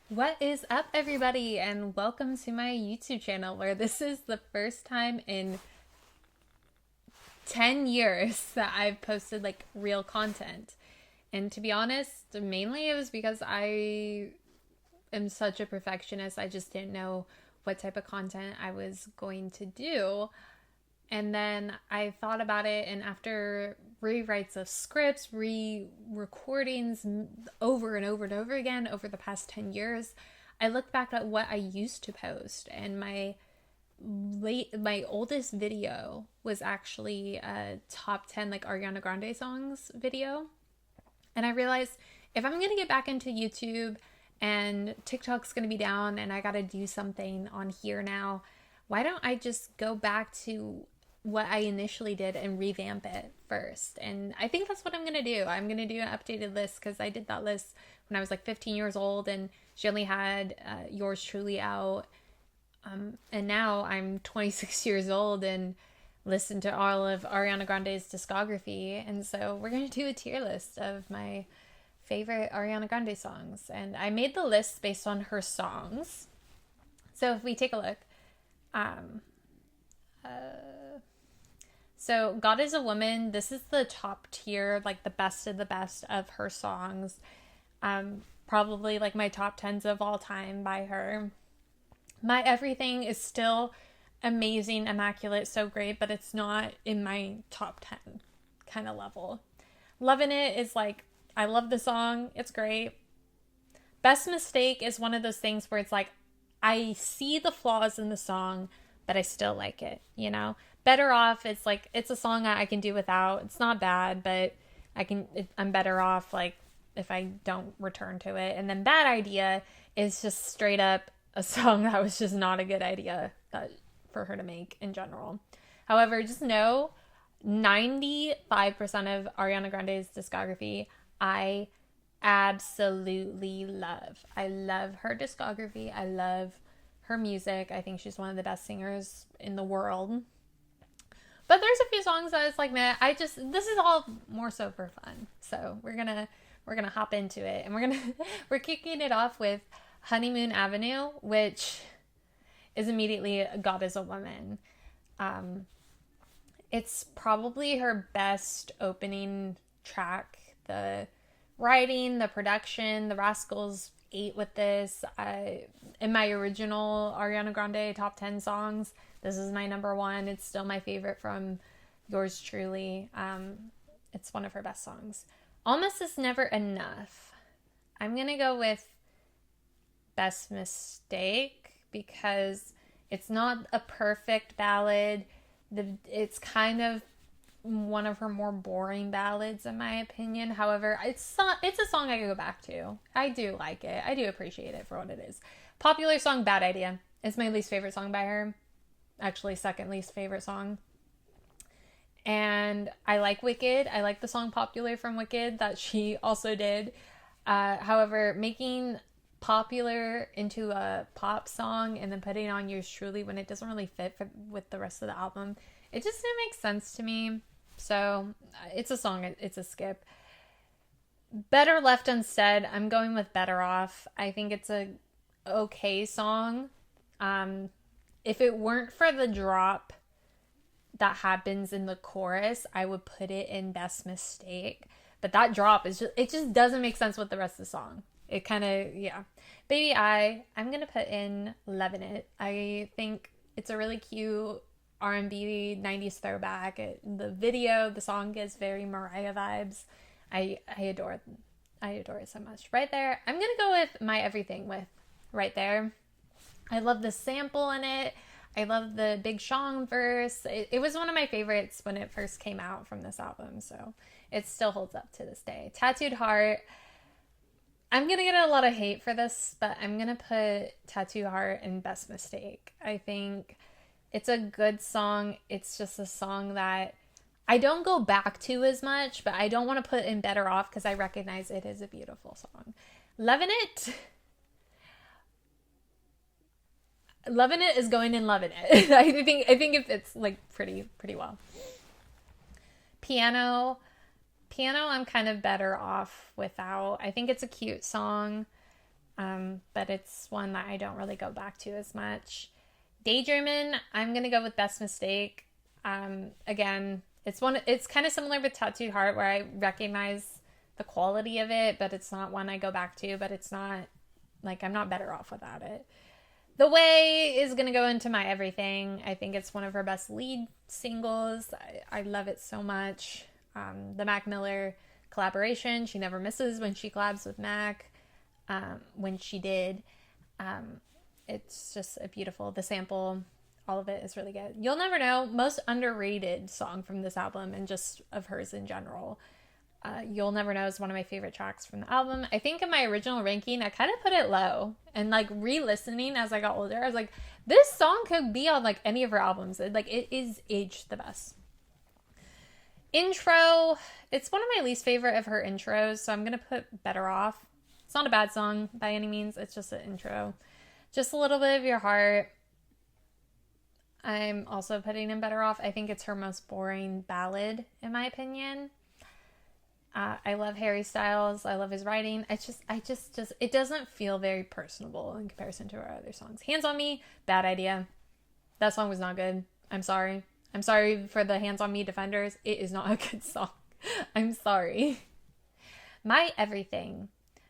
What is up, everybody, and welcome to my YouTube channel where this is the first time in 10 years that I've posted like real content. And to be honest, mainly it was because I am such a perfectionist. I just didn't know what type of content I was going to do. And then I thought about it, and after rewrites of scripts, re-recordings over and over and over again over the past 10 years, I looked back at what I used to post, and my oldest video was actually a top 10 like Ariana Grande songs video. And I realized if I'm going to get back into YouTube and TikTok's going to be down and I got to do something on here now, why don't I just go back to what I initially did and revamp it first? And I think that's what I'm going to do. I'm going to do an updated list because I did that list when I was like 15 years old and she only had Yours Truly out. And now I'm 26 years old and listen to all of Ariana Grande's discography. And so we're going to do a tier list of my favorite Ariana Grande songs. And I made the list based on her songs. So if we take a look, so God is a Woman, this is the top tier, like the best of the best of her songs. Probably like my top 10s of all time by her. My Everything is still amazing, immaculate, so great, but it's not in my top 10 kind of level. Loving It is like, I love the song, it's great. Best Mistake is one of those things where it's like, I see the flaws in the song, but I still like it, you know? Better Off, it's like, it's a song that I can do without. It's not bad, but I'm better off like if I don't return to it. And then Bad Idea is just straight up a song that was just not a good idea for her to make in general. However, just know 95% of Ariana Grande's discography I absolutely love. I love her discography. I love her music. I think she's one of the best singers in the world. But there's a few songs that it's like, nah, this is all more so for fun. So we're gonna hop into it, and we're kicking it off with Honeymoon Avenue, which is immediately God is a Woman. It's probably her best opening track. The writing, the production, the Rascals ate with this. In my original Ariana Grande top 10 songs, this is my number one. It's still my favorite from Yours Truly. It's one of her best songs. Almost Is Never Enough. I'm going to go with Best Mistake because it's not a perfect ballad. It's kind of one of her more boring ballads in my opinion. However, it's a song I can go back to. I do like it. I do appreciate it for what it is. Popular song, Bad Idea. It's my least favorite song by her. Actually, second least favorite song. And I like Wicked. I like the song Popular from Wicked that she also did. However, making Popular into a pop song and then putting on Yours Truly when it doesn't really fit with the rest of the album, it just didn't make sense to me. So it's a song, it's a skip. Better Left Unsaid, I'm going with Better Off. I think it's a okay song. If it weren't for the drop that happens in the chorus, I would put it in Best Mistake. But that drop it just doesn't make sense with the rest of the song. It kind of, yeah. Baby I'm going to put in Lovin' It. I think it's a really cute R&B 90s throwback. The song gives very Mariah vibes. I adore it. I adore it so much. Right there, I'm going to go with My Everything with Right There. I love the sample in it. I love the Big Sean verse. It was one of my favorites when it first came out from this album, so it still holds up to this day. Tattooed Heart. I'm going to get a lot of hate for this, but I'm going to put Tattooed Heart in Best Mistake. I think it's a good song. It's just a song that I don't go back to as much, but I don't want to put in Better Off because I recognize it is a beautiful song. Lovin' It. Loving It is going in Loving It. I think it fits like pretty well. Piano, I'm kind of better off without. I think it's a cute song. but it's one that I don't really go back to as much. Daydreamin', I'm gonna go with Best Mistake. Again, it's kind of similar with Tattooed Heart, where I recognize the quality of it, but it's not one I go back to, but it's not, like, I'm not better off without it. The Way is gonna go into my everything. I think it's one of her best lead singles. I love it so much. The Mac Miller collaboration, she never misses when she collabs with Mac. When she did, it's just a beautiful, the sample, all of it is really good. You'll Never Know, most underrated song from this album and just of hers in general. You'll Never Know is one of my favorite tracks from the album. I think in my original ranking, I kind of put it low, and like re-listening as I got older, I was like, this song could be on like any of her albums. It is aged the best. Intro, it's one of my least favorite of her intros, so I'm gonna put Better Off. It's not a bad song by any means, it's just an intro. Just a Little Bit of Your Heart, I'm also putting in Better Off. I think it's her most boring ballad, in my opinion. I love Harry Styles. I love his writing. It doesn't feel very personable in comparison to her other songs. Hands on Me, bad idea. That song was not good. I'm sorry. I'm sorry for the Hands on Me defenders. It is not a good song. I'm sorry. My Everything.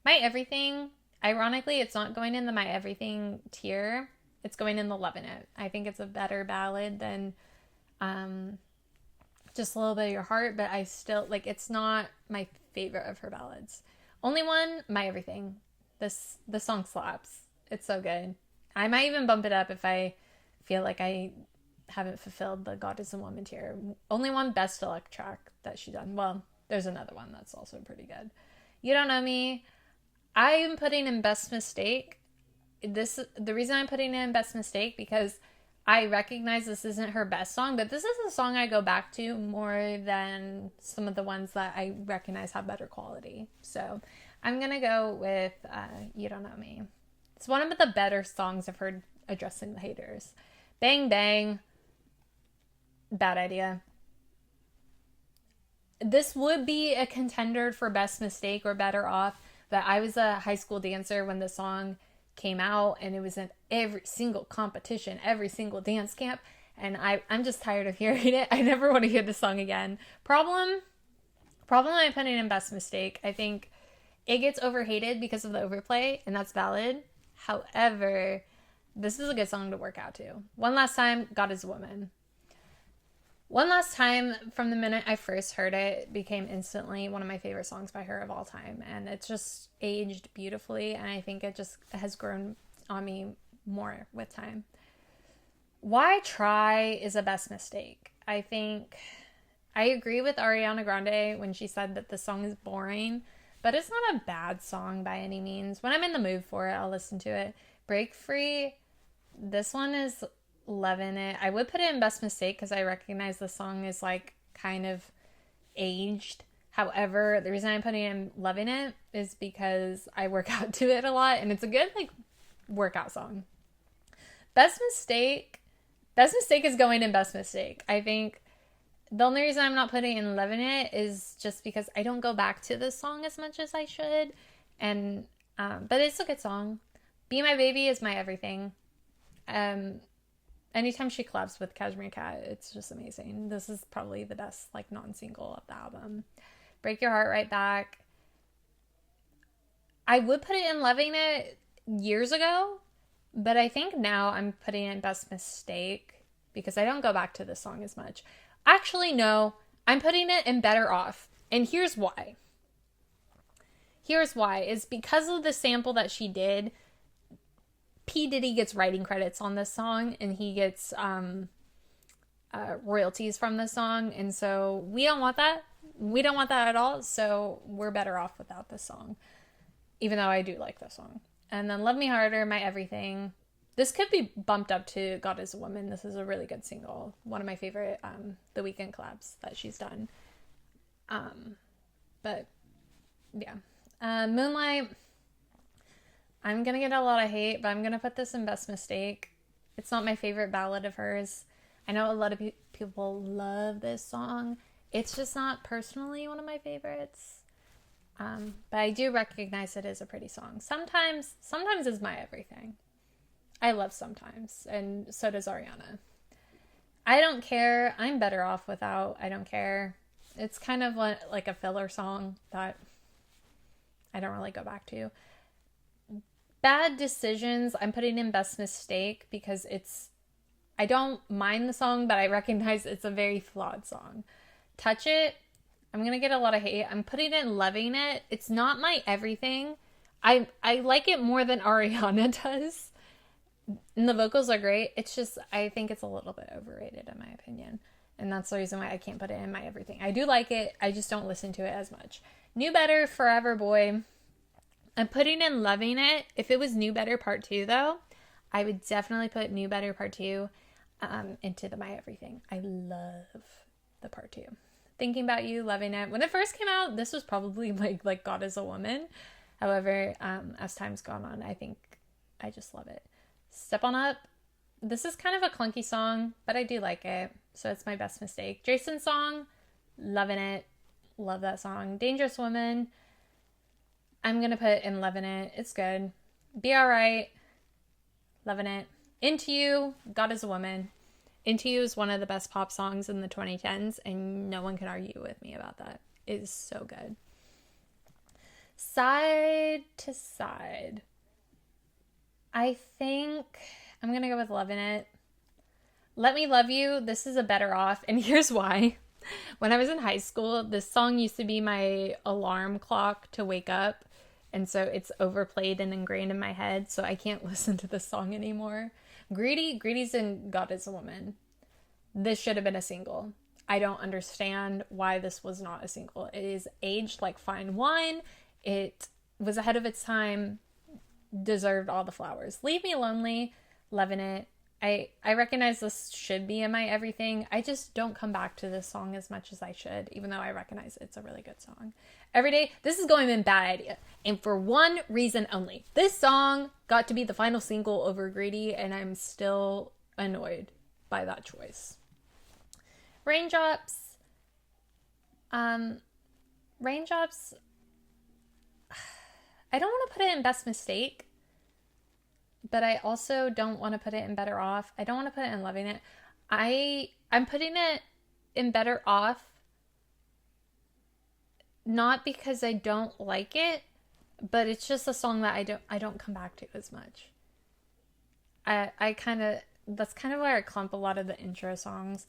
My Everything, ironically, it's not going in the My Everything tier. It's going in the Lovin' It. I think it's a better ballad than Just a Little Bit of Your Heart, but I still, like, it's not my favorite of her ballads. Only One, My Everything. The song slaps. It's so good. I might even bump it up if I feel like I haven't fulfilled the God is a Woman tier. Only One, best elect track that she done. Well, there's another one that's also pretty good. You Don't Know Me, I am putting in Best Mistake. The reason I'm putting in Best Mistake, because I recognize this isn't her best song, but this is a song I go back to more than some of the ones that I recognize have better quality. So I'm going to go with You Don't Know Me. It's one of the better songs I've heard addressing the haters. Bang Bang, bad idea. This would be a contender for Best Mistake or Better Off, but I was a high school dancer when the song came out, and it was in every single competition, every single dance camp, and I'm just tired of hearing it. I never want to hear the song again. Problem I'm putting in Best Mistake. I think it gets overhated because of the overplay, and that's valid. However, this is a good song to work out to. One Last Time, God is a Woman. One Last Time, from the minute I first heard it, became instantly one of my favorite songs by her of all time. And it's just aged beautifully, and I think it just has grown on me more with time. Why Try is a Best Mistake. I think I agree with Ariana Grande when she said that the song is boring, but it's not a bad song by any means. When I'm in the mood for it, I'll listen to it. Break Free, this one is loving it. I would put it in Best Mistake because I recognize the song is like kind of aged. However, the reason I'm putting in Loving It is because I work out to it a lot, and it's a good like workout song. Best Mistake is going in Best Mistake. I think the only reason I'm not putting in Loving It is just because I don't go back to this song as much as I should, and but it's a good song. Be My Baby is my everything. Anytime she collabs with Cashmere Cat, it's just amazing. This is probably the best like non-single of the album. Break Your Heart Right Back. I would put it in Loving It years ago, but I think now I'm putting it in Best Mistake because I don't go back to this song as much. Actually, no, I'm putting it in Better Off, and here's why. Is because of the sample that she did. P. Diddy gets writing credits on this song, and he gets royalties from the song, and so we don't want that. We don't want that at all, so we're better off without this song, even though I do like this song. And then Love Me Harder, my everything. This could be bumped up to God is a Woman. This is a really good single. One of my favorite The Weeknd collabs that she's done. But yeah. Moonlight, I'm going to get a lot of hate, but I'm going to put this in Best Mistake. It's not my favorite ballad of hers. I know a lot of people love this song. It's just not personally one of my favorites. But I do recognize it as a pretty song. Sometimes is my everything. I love Sometimes, and so does Ariana. I don't care. I'm better off without. I don't care. It's kind of like a filler song that I don't really go back to. Bad Decisions, I'm putting in Best Mistake because I don't mind the song, but I recognize it's a very flawed song. Touch It, I'm going to get a lot of hate. I'm putting in Loving It. It's not my everything. I like it more than Ariana does. And the vocals are great. It's just, I think it's a little bit overrated in my opinion. And that's the reason why I can't put it in my everything. I do like it. I just don't listen to it as much. New Better, Forever Boy. I'm putting in Loving It. If it was New Better Part 2 though, I would definitely put New Better Part 2 into my everything. I love the Part 2. Thinking About You, Loving It. When it first came out, this was probably like God is a Woman. However, as time's gone on, I think I just love it. Step On Up. This is kind of a clunky song, but I do like it. So it's my Best Mistake. Jason's song, loving it. Love that song. Dangerous Woman. I'm going to put in Loving It. It's good. Be Alright. Loving it. Into You, God is a Woman. Into You is one of the best pop songs in the 2010s, and no one can argue with me about that. It is so good. Side to Side. I think I'm going to go with Loving It. Let Me Love You. This is a Better Off, and here's why. When I was in high school, this song used to be my alarm clock to wake up, and so it's overplayed and ingrained in my head, so I can't listen to this song anymore. Greedy's in God is a Woman. This should have been a single. I don't understand why this was not a single. It is aged like fine wine. It was ahead of its time. Deserved all the flowers. Leave Me Lonely. Loving it. I recognize this should be in my everything. I just don't come back to this song as much as I should, even though I recognize it's a really good song. Every Day, this is going in Bad Idea. And for one reason only. This song got to be the final single over Greedy, and I'm still annoyed by that choice. Raindrops. Raindrops. I don't want to put it in Best Mistake, but I also don't want to put it in Better Off. I don't want to put it in Loving It. I'm putting it in Better Off, not because I don't like it, but it's just a song that I don't come back to as much. That's kind of where I clump a lot of the intro songs.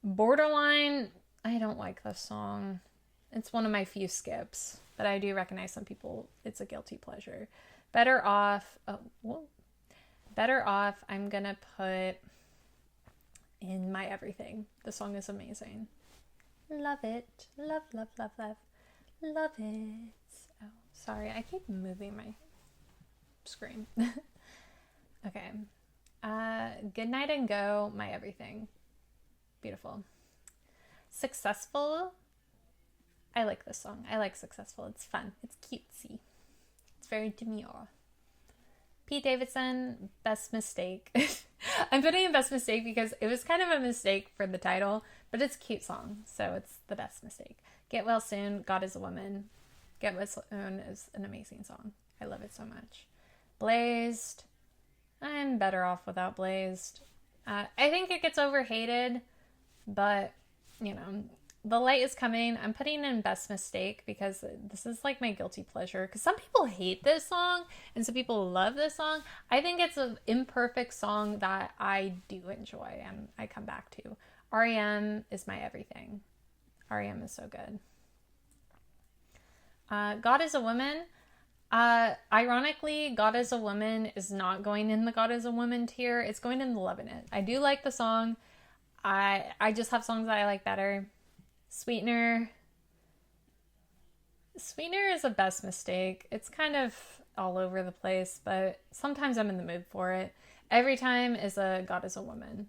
Borderline, I don't like this song. It's one of my few skips, but I do recognize some people, it's a guilty pleasure. Better Off, Better Off, I'm gonna put in my everything. The song is amazing. Love it. Love, love, love, love. Love it. Oh, sorry, I keep moving my screen. Okay. Good Night and Go, my everything. Beautiful. Successful. I like this song. I like Successful. It's fun. It's cutesy. It's very demure. Pete Davidson, Best Mistake. I'm putting in Best Mistake because it was kind of a mistake for the title, but it's a cute song, so it's the Best Mistake. Get Well Soon, God is a Woman. Get Well Soon is an amazing song. I love it so much. Blazed. I'm better off without Blazed. I think it gets overhated, but, you know, The Light is Coming. I'm putting in Best Mistake because this is like my guilty pleasure. Because some people hate this song and some people love this song. I think it's an imperfect song that I do enjoy and I come back to. R.E.M. is my everything. R.E.M. is so good. God is a Woman. Ironically, God is a Woman is not going in the God is a Woman tier. It's going in the Lovin' It. I do like the song. I just have songs that I like better. Sweetener is a Best Mistake. It's kind of all over the place, but sometimes I'm in the mood for it. Every Time is a God is a Woman.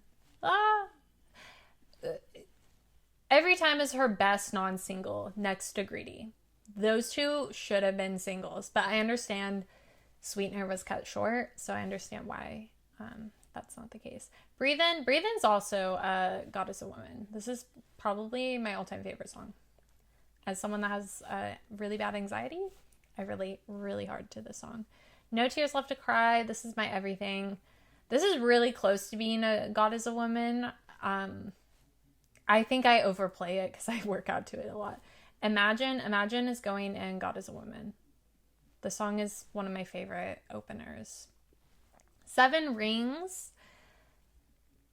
Every Time is her best non-single next to Greedy. Those two should have been singles, but I understand Sweetener was cut short, so I understand why that's not the case. Breathe In's also God is a Woman. This is probably my all-time favorite song. As someone that has really bad anxiety, I relate really hard to this song. No Tears Left to Cry. This is my everything. This is really close to being a God is a Woman. I think I overplay it because I work out to it a lot. Imagine is going in God is a Woman. The song is one of my favorite openers. Seven Rings.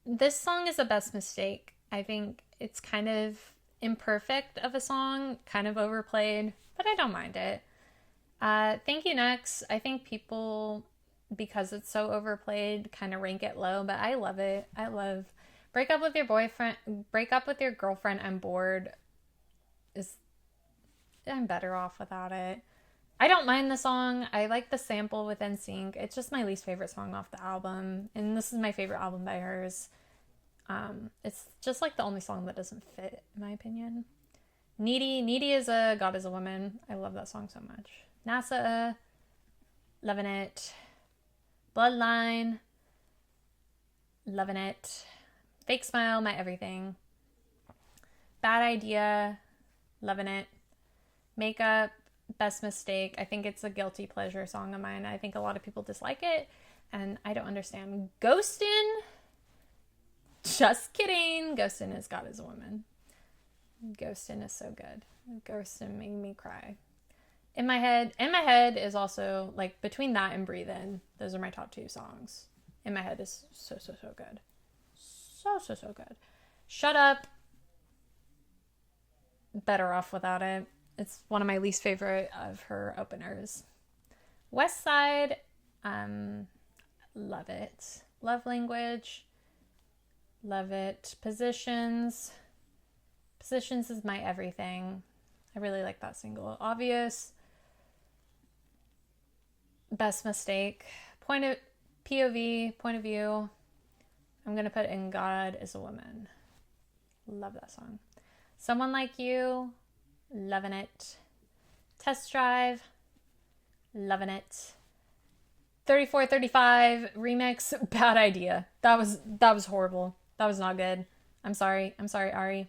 This song is a best mistake. I think it's kind of imperfect of a song, kind of overplayed, but I don't mind it. Thank You Next. I think people, because it's so overplayed, kind of rank it low, but I love it. I love break up with your girlfriend, I'm bored. I'm better off without it. I don't mind the song. I like the sample with NSYNC. It's just my least favorite song off the album, and this is my favorite album by hers. It's just like the only song that doesn't fit, in my opinion. Needy is a God is a Woman. I love that song so much. NASA, loving it. Bloodline, loving it. Fake Smile, my everything. Bad Idea, loving it. Makeup, best mistake. I think it's a guilty pleasure song of mine. I think a lot of people dislike it, and I don't understand. Ghostin', just kidding. Ghostin' is God is a Woman. Ghostin' is so good. Ghostin' made me cry. In my head is also, like, between that and Breathe In, those are my top two songs. In My Head is so good. So good. Shut Up, better off without it. It's one of my least favorite of her openers. West Side, love it. Love Language, love it. Positions is my everything. I really like that single. Obvious, best mistake. Point of view. I'm gonna put in God is a Woman. Love that song. Someone Like You, loving it. Test Drive, loving it. 3435 remix, bad idea. That was horrible. That was not good. I'm sorry, Ari.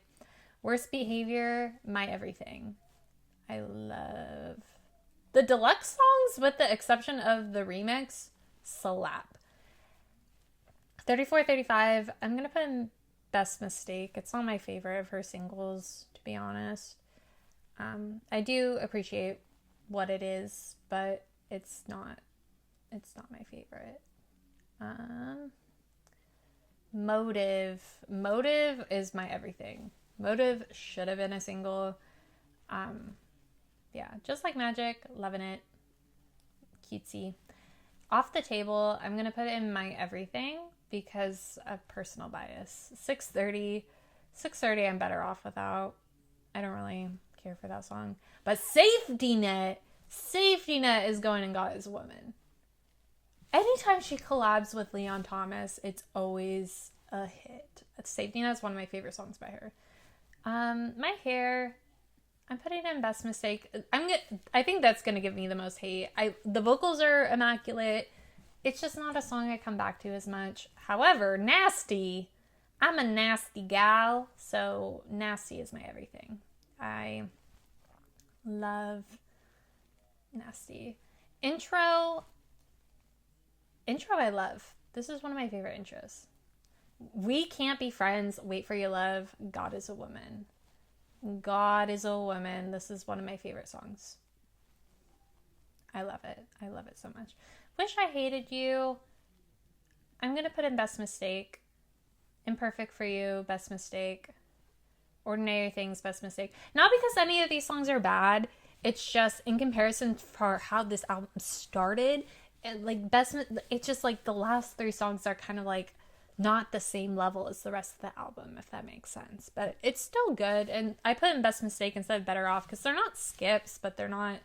Worst Behavior, my everything. I love the deluxe songs, with the exception of the remix, slap. 3435, I'm gonna put in Best Mistake. It's not my favorite of her singles, to be honest. I do appreciate what it is, but it's not my favorite. Motive is my everything. Motive should have been a single. Yeah, Just Like Magic, loving it. Cutesy. Off the Table, I'm gonna put in my everything because of personal bias. 6:30, I'm better off without. I don't really care for that song. But Safety Net is going in God is a Woman. Anytime she collabs with Leon Thomas, it's always a hit. Safety Net is one of my favorite songs by her. My Hair, I'm putting in Best Mistake. I think that's gonna give me the most hate. The vocals are immaculate. It's just not a song I come back to as much. However, Nasty, I'm a nasty gal, so Nasty is my everything. I love Nasty. Intro I love. This is one of my favorite intros. We Can't Be Friends, Wait for Your Love, God is a Woman. God is a Woman. This is one of my favorite songs. I love it. I love it so much. Wish I Hated You. I'm going to put in Best Mistake. Imperfect for You, Best Mistake. Ordinary Things, Best Mistake. Not because any of these songs are bad. It's just in comparison for how this album started. And like it's just like the last three songs are kind of like not the same level as the rest of the album, if that makes sense. But it's still good. And I put in Best Mistake instead of Better Off because they're not skips, but they're not.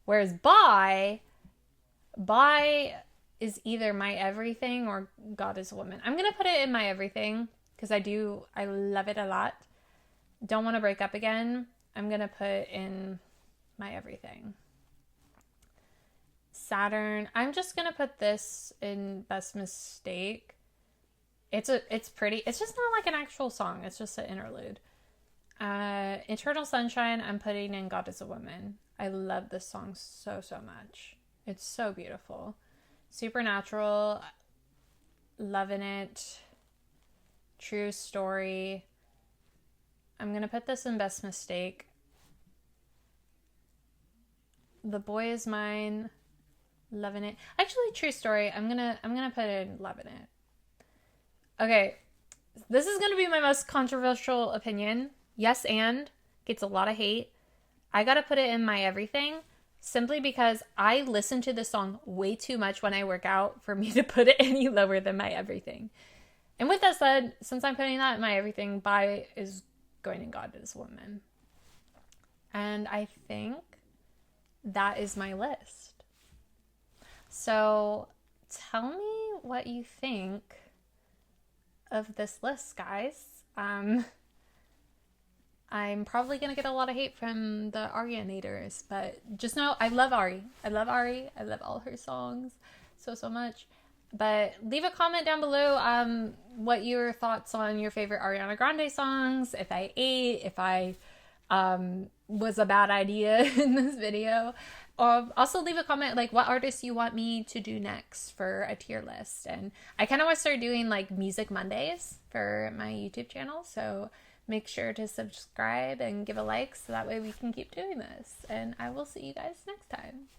Whereas Bye is either my everything or God is a Woman. I'm going to put it in my everything because I love it a lot. Don't Want to Break Up Again. I'm going to put in my everything. Saturn. I'm just going to put this in Best Mistake. It's pretty. It's just not like an actual song. It's just an interlude. Eternal Sunshine, I'm putting in God is a Woman. I love this song so, so much. It's so beautiful. Supernatural, loving it. True Story. I'm going to put this in Best Mistake. The Boy Is Mine, loving it. Actually, True Story, I'm gonna put in loving it. Okay, this is gonna be my most controversial opinion. Yes, and gets a lot of hate. I gotta put it in my everything simply because I listen to this song way too much when I work out for me to put it any lower than my everything. And with that said, since I'm putting that in my everything, Bye is going in God is Woman. And I think that is my list. So tell me what you think of this list, guys. I'm probably going to get a lot of hate from the Arianators, but just know I love Ari. I love Ari. I love all her songs so, so much. But leave a comment down below what your thoughts on your favorite Ariana Grande songs, if I ate, if I was a bad idea in this video. Also leave a comment like what artists you want me to do next for a tier list. And I kind of want to start doing like Music Mondays for my YouTube channel, so make sure to subscribe and give a like so that way we can keep doing this. And I will see you guys next time.